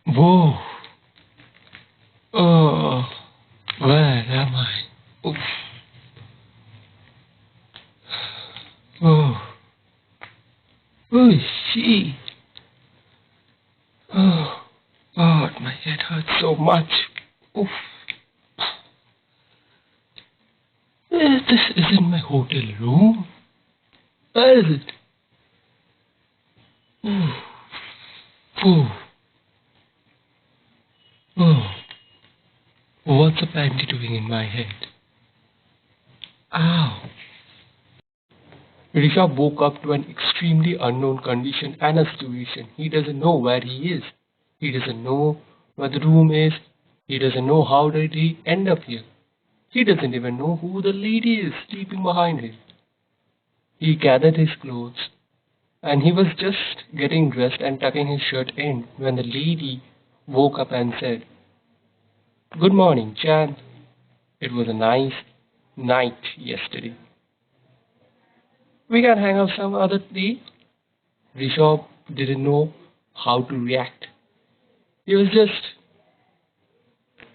Whoa. Oh, where am I? Oof. Oh, who is she? Oh, God, my head hurts so much. Oof. This isn't my hotel room. Where is it? Oof. Oof. Oh, what's a panty doing in my head? Ow. Rishabh woke up to an extremely unknown condition and a situation. He doesn't know where he is. He doesn't know where the room is. He doesn't know how did he end up here. He doesn't even know who the lady is sleeping behind him. He gathered his clothes and he was just getting dressed and tucking his shirt in when the lady woke up and said, "Good morning, Chan. It was a nice night yesterday. We can hang out some other day." Rishabh didn't know how to react. He was just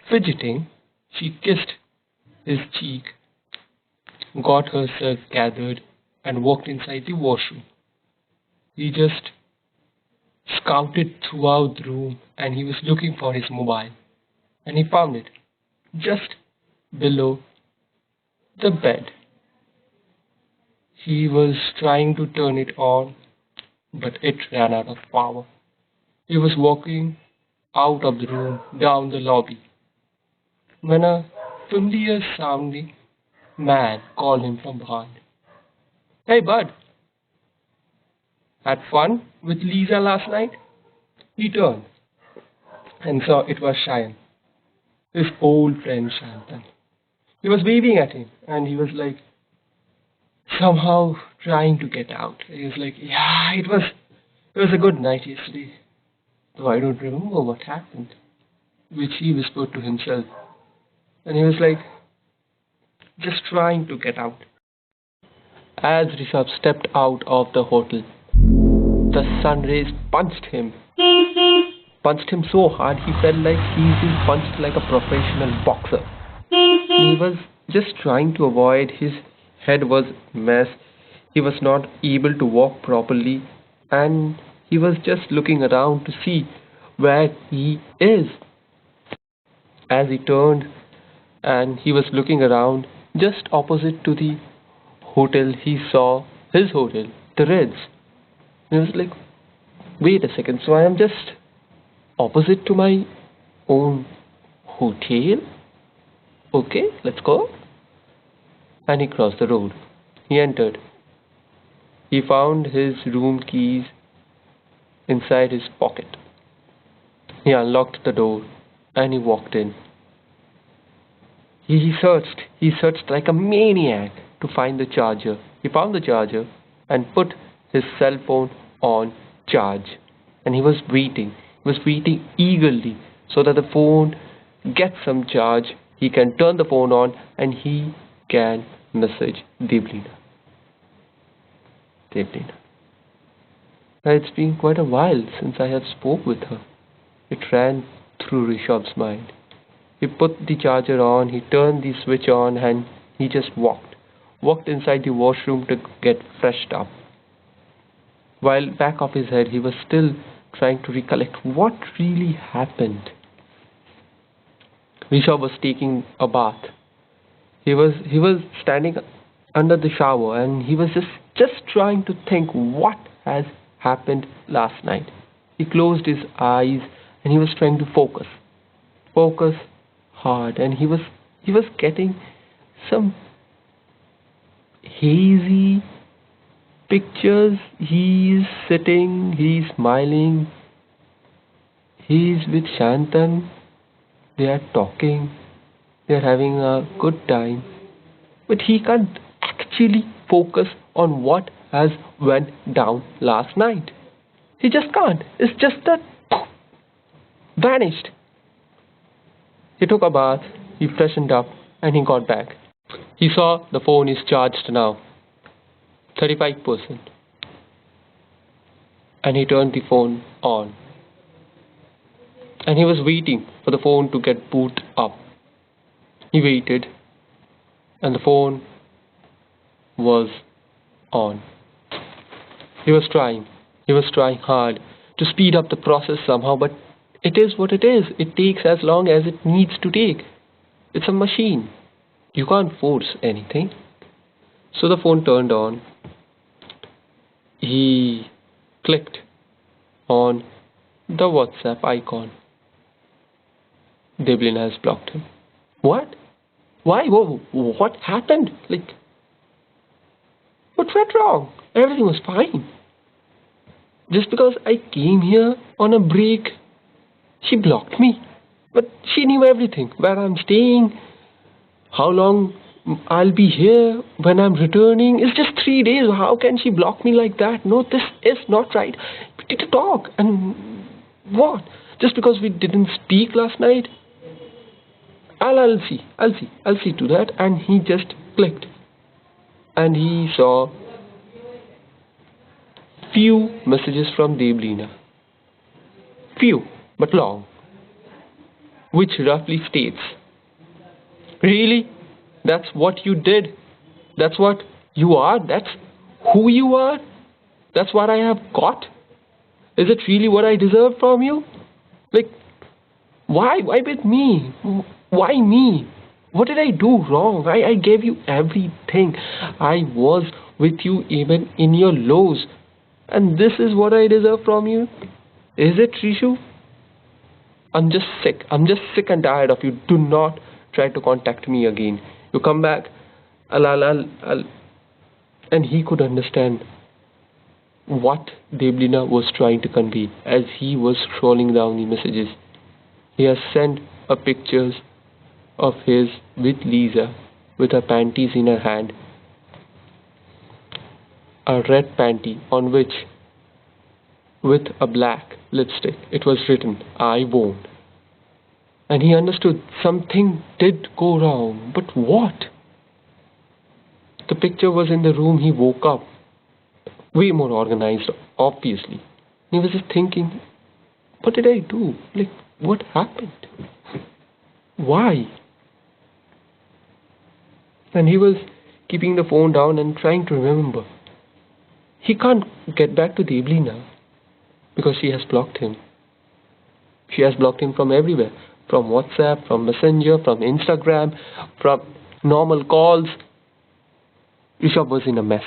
fidgeting. She kissed his cheek, got herself gathered, and walked inside the washroom. He just scouted throughout the room and he was looking for his mobile. And he found it just below the bed. He was trying to turn it on, but it ran out of power. He was walking out of the room down the lobby when a familiar sounding man called him from behind. "Hey bud, had fun with Lisa last night?" He turned and saw it was Cheyenne, his old friend Shantan. He was waving at him and he was like somehow trying to get out. He was like, "Yeah, it was a good night yesterday, though I don't remember what happened," which he whispered to himself. And he was like just trying to get out. As Rishabh stepped out of the hotel, the sun rays punched him so hard he felt like he's been punched like a professional boxer. He was just trying to avoid. His head was a mess. He was not able to walk properly and he was just looking around to see where he is. As he turned and he was looking around just opposite to the hotel, he saw his hotel, the Reds. He was like, "Wait a second, so I am just opposite to my own hotel? Okay, let's go." And he crossed the road. He entered. He found his room keys inside his pocket. He unlocked the door and he walked in. He searched like a maniac to find the charger. He found the charger and put his cell phone on charge. And he was waiting eagerly so that the phone gets some charge. He can turn the phone on and he can message Devlina. Devlina. It's been quite a while since I have spoke with her. It ran through Rishabh's mind. He put the charger on, he turned the switch on, and he just walked inside the washroom to get freshed up. While back of his head, he was still trying to recollect what really happened. Rishabh was taking a bath. He was standing under the shower and he was just trying to think what has happened last night. He closed his eyes and he was trying to focus hard, and he was getting some hazy pictures. He's sitting, he's smiling, he's with Shantan, they are talking, they are having a good time, but he can't actually focus on what has went down last night. He just can't. It's just that vanished. He took a bath, he freshened up, and he got back. He saw the phone is charged now, 35%, and he turned the phone on. and he was waiting for the phone to get boot up. He waited, and the phone was on. He was trying. He was trying hard to speed up the process somehow, but it is what it is. It takes as long as it needs to take. It's a machine. You can't force anything. So the phone turned on. He clicked on the WhatsApp icon. Deblina has blocked him. What? Why? What happened? What went wrong? Everything was fine. Just because I came here on a break, she blocked me. But she knew everything. Where I'm staying, how long I'll be here, when I'm returning. It's just 3 days. How can she block me like that? No, this is not right. We need to talk. And what? Just because we didn't speak last night? I'll see to that. And he just clicked. And he saw few messages from Deblina. Few, but long. Which roughly states, really? That's what you did? That's what you are? That's who you are? That's what I have got? Is it really what I deserve from you? Why? Why with me? Why me? What did I do wrong? I gave you everything. I was with you even in your lows. And this is what I deserve from you? Is it, Rishu? I'm just sick. I'm just sick and tired of you. Do not try to contact me again. You come back. And he could understand what Deblina was trying to convey as he was scrolling down the messages. He has sent a pictures of his with Lisa with her panties in her hand. A red panty on which, with a black lipstick, it was written, I won't. And he understood something did go wrong, but what? The picture was in the room he woke up. Way more organized, obviously. He was just thinking, what did I do? What happened? Why? And he was keeping the phone down and trying to remember. He can't get back to Deblina because she has blocked him. She has blocked him from everywhere. From WhatsApp, from Messenger, from Instagram, from normal calls. Rishabh was in a mess.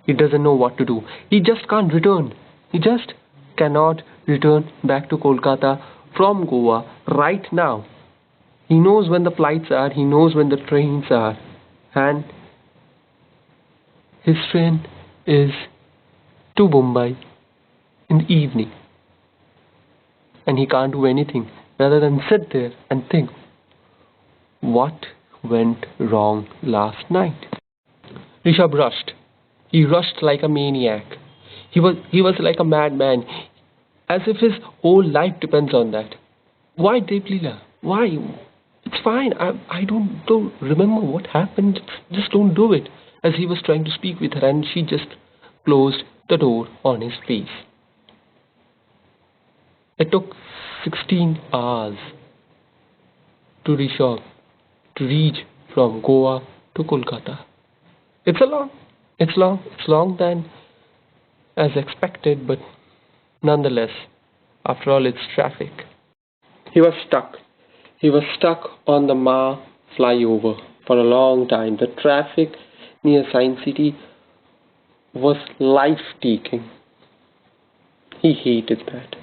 He doesn't know what to do. He just can't return. He just cannot return back to Kolkata from Goa right now. He knows when the flights are. He knows when the trains are. And his train is to Mumbai in the evening. And he can't do anything rather than sit there and think, what went wrong last night? Rishabh rushed. He rushed like a maniac. He was like a madman, as if his whole life depends on that. Why, Deblina? Why? It's fine. I don't remember what happened. Just don't do it. As he was trying to speak with her, and she just closed the door on his face. It took 16 hours to Rishabh to reach from Goa to Kolkata. It's long than as expected, but nonetheless, after all, it's traffic. He was stuck on the Ma flyover for a long time. The traffic near Science City was life-taking. He hated that.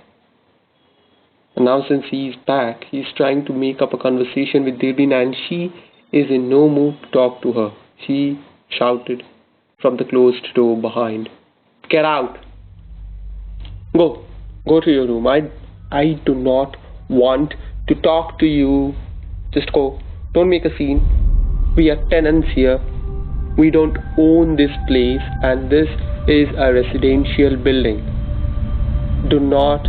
And now since he's back, he's trying to make up a conversation with Deblina, and she is in no mood to talk to her. She shouted from the closed door behind, "Get out! Go to your room. I do not want to talk to you. Just go. Don't make a scene. We are tenants here. We don't own this place, and this is a residential building. Do not,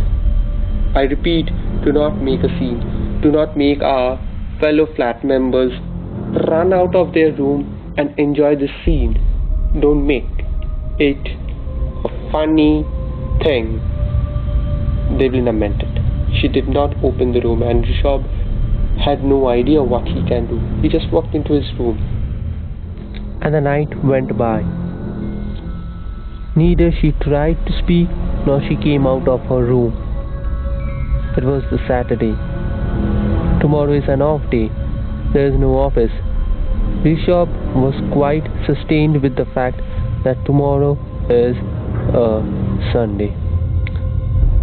I repeat, do not make a scene. Do not make our fellow flat members run out of their room and enjoy this scene. Don't make it a funny thing." Deblina meant it. she did not open the room, and Rishabh had no idea what he can do. He just walked into his room. And the night went by. Neither she tried to speak nor she came out of her room. It was the Saturday. Tomorrow is an off day. There is no office. Rishabh was quite sustained with the fact that tomorrow is a Sunday.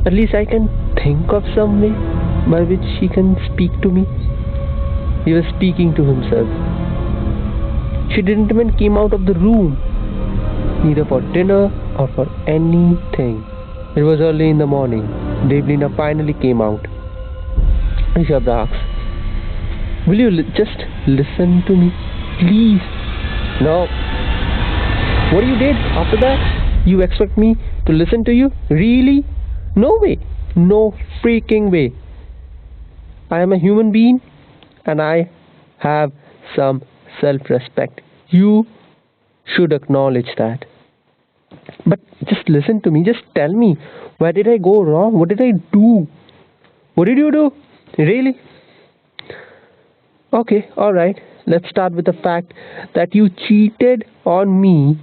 At least I can think of some way by which she can speak to me. He was speaking to himself. She didn't even came out of the room, neither for dinner or for anything. It was early in the morning. Devlina finally came out. Rishabh asked, "Will you just listen to me, please?" "No." "What you did after that? You expect me to listen to you? Really? No way. No freaking way. I am a human being and I have some self-respect. You should acknowledge that. But just listen to me. Just tell me, where did I go wrong? What did I do? What did you do? Really? Okay, alright. Let's start with the fact that you cheated on me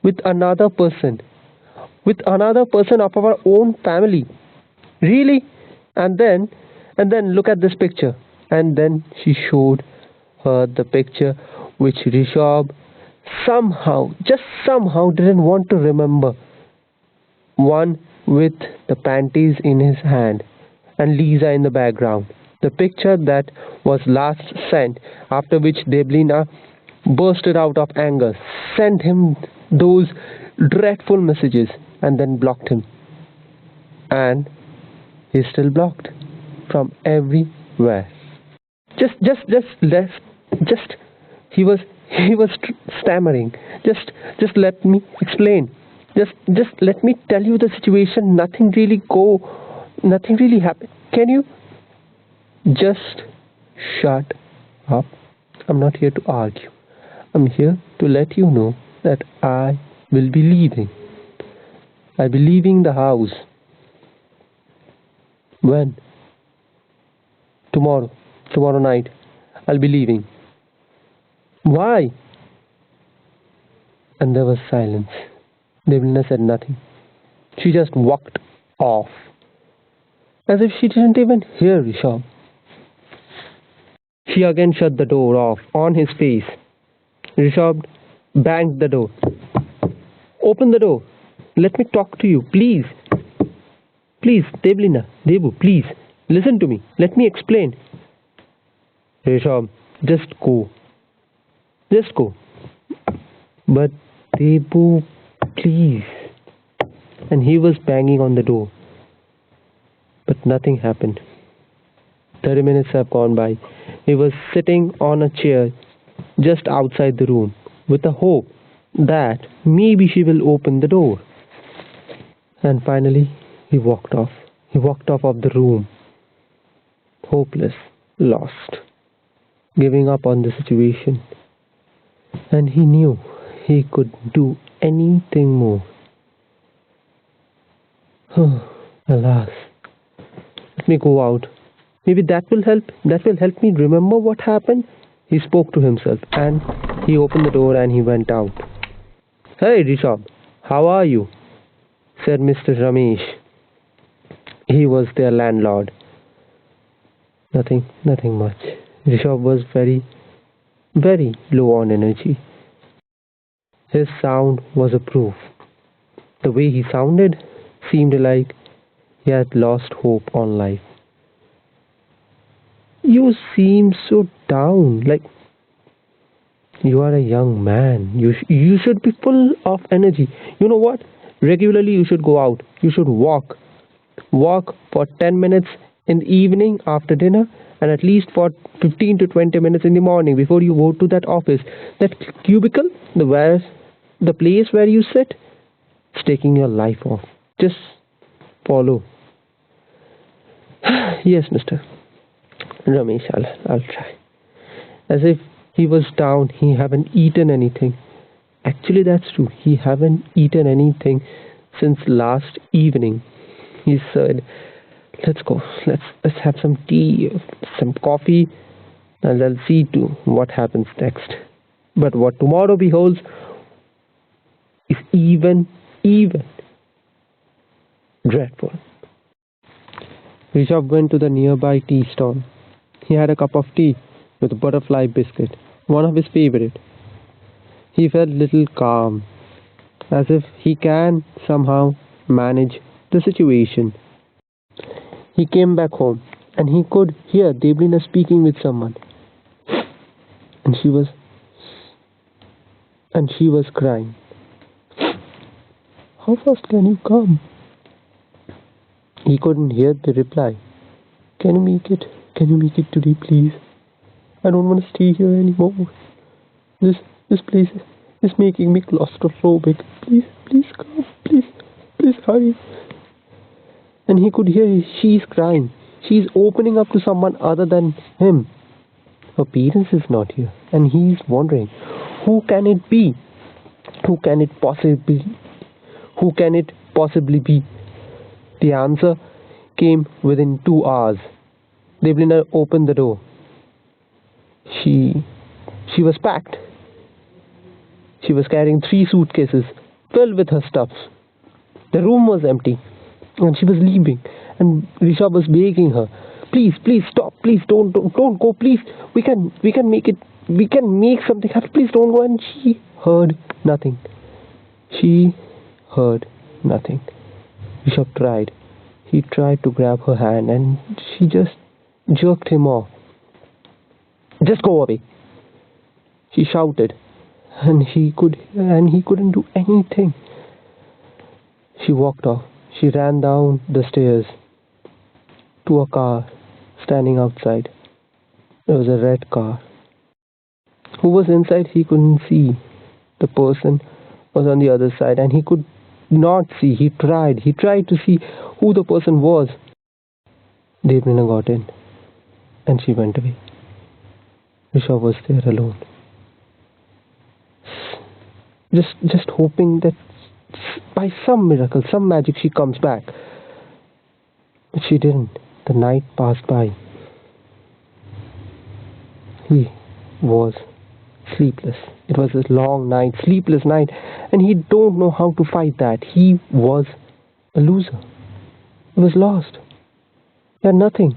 with another person. With another person of our own family. Really?" And then look at this picture. And then she showed her the picture which Rishabh just somehow didn't want to remember. One with the panties in his hand and Lisa in the background. The picture that was last sent, after which Devlina bursted out of anger, sent him those dreadful messages, and then blocked him. And he's still blocked from everywhere. Just he was stammering. Just let me explain. Just let me tell you the situation. Nothing really happened. Can you just shut up? I'm not here to argue. I'm here to let you know that I will be leaving. I'll be leaving the house. When? Tomorrow night. I'll be leaving. Why? And there was silence. Devlina said nothing. She just walked off, as if she didn't even hear Rishabh. She again shut the door off on his face. Rishabh banged the door. "Open the door. Let me talk to you, please. Please, Devlina, Debu, please. Listen to me. Let me explain." "Rishabh, just go. Just go." "But Debu, please." And he was banging on the door. But nothing happened. 30 minutes have gone by. He was sitting on a chair just outside the room with the hope that maybe she will open the door. And finally, he walked off. He walked off of the room. Hopeless, lost, giving up on the situation. And he knew he could do anything more. Alas. Let me go out. Maybe that will help. That will help me remember what happened. He spoke to himself and he opened the door and he went out. "Hey, Rishabh, how are you?" said Mr. Ramesh. He was their landlord. Nothing much. Rishabh was very, very low on energy. His sound was a proof. The way he sounded seemed like he had lost hope on life. "You seem so down, like you are a young man. You should be full of energy. You know what? Regularly you should go out. You should walk. Walk for 10 minutes in the evening after dinner and at least for 15 to 20 minutes in the morning before you go to that office. That cubicle, the place where you sit, it's taking your life off. Just follow." "Yes, Mr. Ramesh, I'll try." As if he was down, he haven't eaten anything. Actually, that's true. He haven't eaten anything since last evening. He said, Let's go. Let's have some tea, some coffee, and let's see to what happens next. But what tomorrow beholds is even dreadful. Rishabh went to the nearby tea stall. He had a cup of tea with butterfly biscuit, one of his favorite. He felt little calm, as if he can somehow manage the situation. He came back home and he could hear Deblina speaking with someone, and she was crying. How fast can you come? He couldn't hear the reply. Can you make it? Can you make it today, please? I don't want to stay here anymore. This this place is making me claustrophobic. Please come. Please hurry. And he could hear she's crying. She's opening up to someone other than him. Her parents is not here, and he's wondering, who can it be? Who can it possibly? Who can it possibly be? The answer came within 2 hours. Devlina opened the door. She she was packed. She was carrying 3 suitcases filled with her stuffs. The room was empty, and she was leaving. And Rishabh was begging her, please stop, please don't go, please. We can make it. We can make something happen. Please don't go. And she heard nothing. She heard nothing. Rishabh tried. He tried to grab her hand, and she just jerked him off. Just go away, she shouted, and he couldn't do anything. She walked off. She ran down the stairs to a car standing outside. It was a red car. Who was inside he couldn't see. The person was on the other side, and he could not see. He tried to see who the person was. Deblina got in, and she went away. Rishabh was there alone, just hoping that by some miracle, some magic, she comes back. But she didn't. The night passed by. He was sleepless. It was a long night, sleepless night, and he don't know how to fight that. He was a loser. He was lost. He had nothing.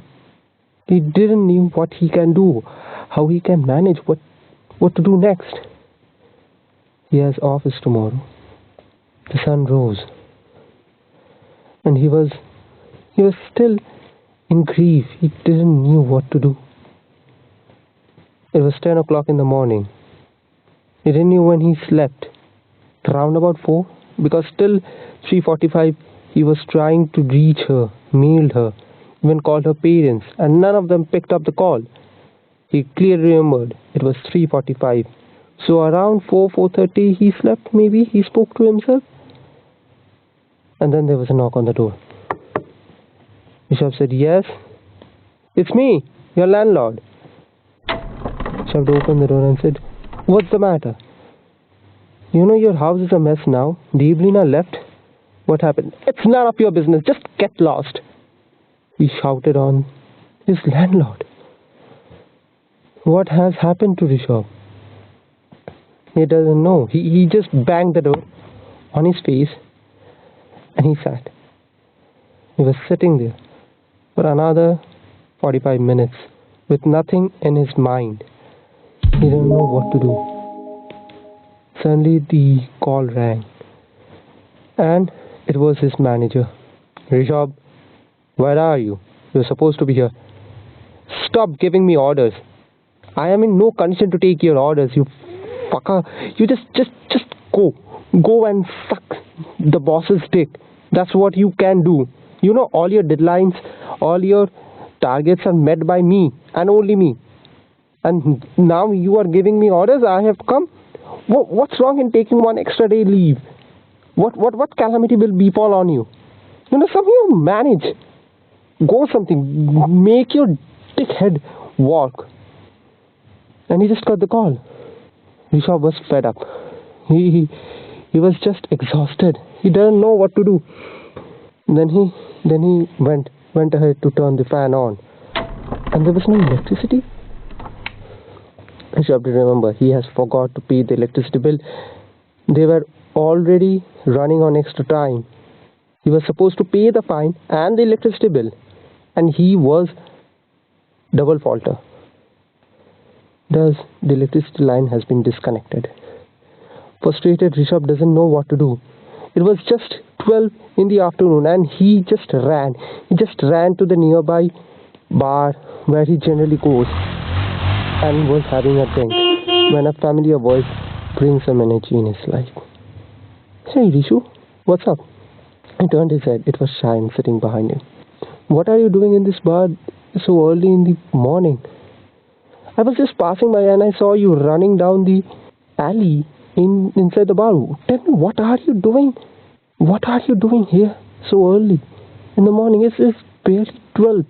He didn't know what he can do, how he can manage, what to do next. He has office tomorrow. The sun rose, and he was still in grief. He didn't know what to do. It was 10 o'clock in the morning. He didn't know when he slept. Around about 4, because till 3:45 he was trying to reach her, mailed her, even called her parents, and none of them picked up the call. He clearly remembered it was 3:45. So around 4:30 he slept, maybe. He spoke to himself. And then there was a knock on the door. Rishabh said, yes, it's me, your landlord. Rishabh opened the door and said, what's the matter? You know your house is a mess now. Deblina left. What happened? It's none of your business. Just get lost. He shouted on his landlord. What has happened to Rishabh? He doesn't know. He just banged the door on his face, and he sat. He was sitting there for another 45 minutes with nothing in his mind. He didn't know what to do. Suddenly the call rang, and it was his manager. Rishabh, where are you? You're supposed to be here. Stop giving me orders. I am in no condition to take your orders, you fucker. You just go. Go and suck the boss's dick. That's what you can do. You know, all your deadlines, all your targets are met by me and only me. And now you are giving me orders. I have come. What's wrong in taking one extra day leave? What calamity will befall on you? You know, somehow manage. Go something. Make your dickhead walk. And he just got the call. Rishabh was fed up. He was just exhausted. He didn't know what to do. Then he went went ahead to turn the fan on, and there was no electricity. Rishabh did remember he has forgot to pay the electricity bill. They were already running on extra time. He was supposed to pay the fine and the electricity bill, and he was double faulter. Thus, the electricity line has been disconnected. Frustrated, Rishabh doesn't know what to do. It was just 12 in the afternoon and he just ran. He just ran to the nearby bar where he generally goes and was having a drink when a familiar voice brings some energy in his life. Hey Rishu, what's up? He turned his head. It was Shine sitting behind him. What are you doing in this bar so early in the morning? I was just passing by and I saw you running down the alley inside the bar. Tell me, what are you doing? What are you doing here so early in the morning? It's barely 12.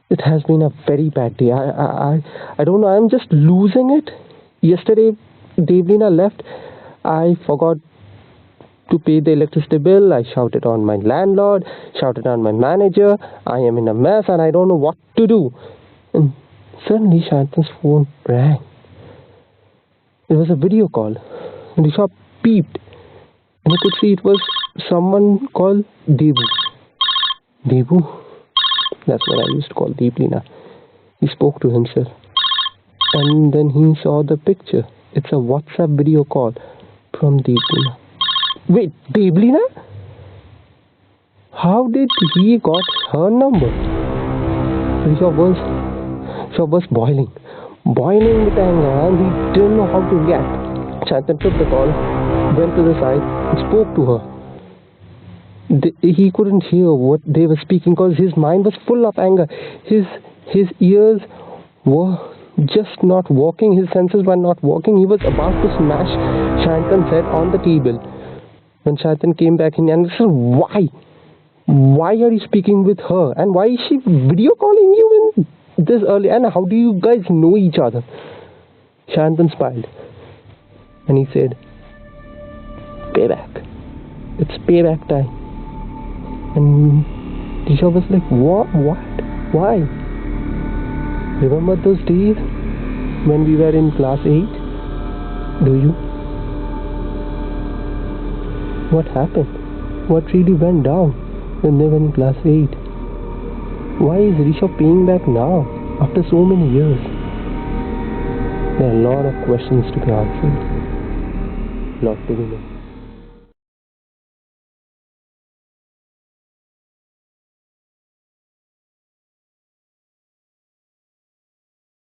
It has been a very bad day. I don't know. I'm just losing it. Yesterday, Devlina left. I forgot to pay the electricity bill. I shouted on my landlord, shouted on my manager. I am in a mess and I don't know what to do. And suddenly Shantan's phone rang. It was a video call. And Rishabh peeped. And he could see it was someone called Devu. Devu? That's what I used to call Devlina. He spoke to himself. And then he saw the picture. It's a WhatsApp video call from Devlina. Wait, Devlina? How did he got her number? Rishabh was boiling with anger, and he didn't know how to react. Shantan took the call, went to the side, and spoke to her. He couldn't hear what they were speaking because his mind was full of anger. His ears were just not working. His senses were not working. He was about to smash Shantan's head on the table. When Shantan came back, he understood why. Why are you speaking with her? And why is she video calling you in this early? And how do you guys know each other? Shantan smiled. And he said, payback. It's payback time. And Tisha was like, what? Why? Remember those days when we were in class 8? Do you? What happened? What really went down when they were in class 8? Why is Rishabh paying back now after so many years? There are a lot of questions to be answered. A lot to be known.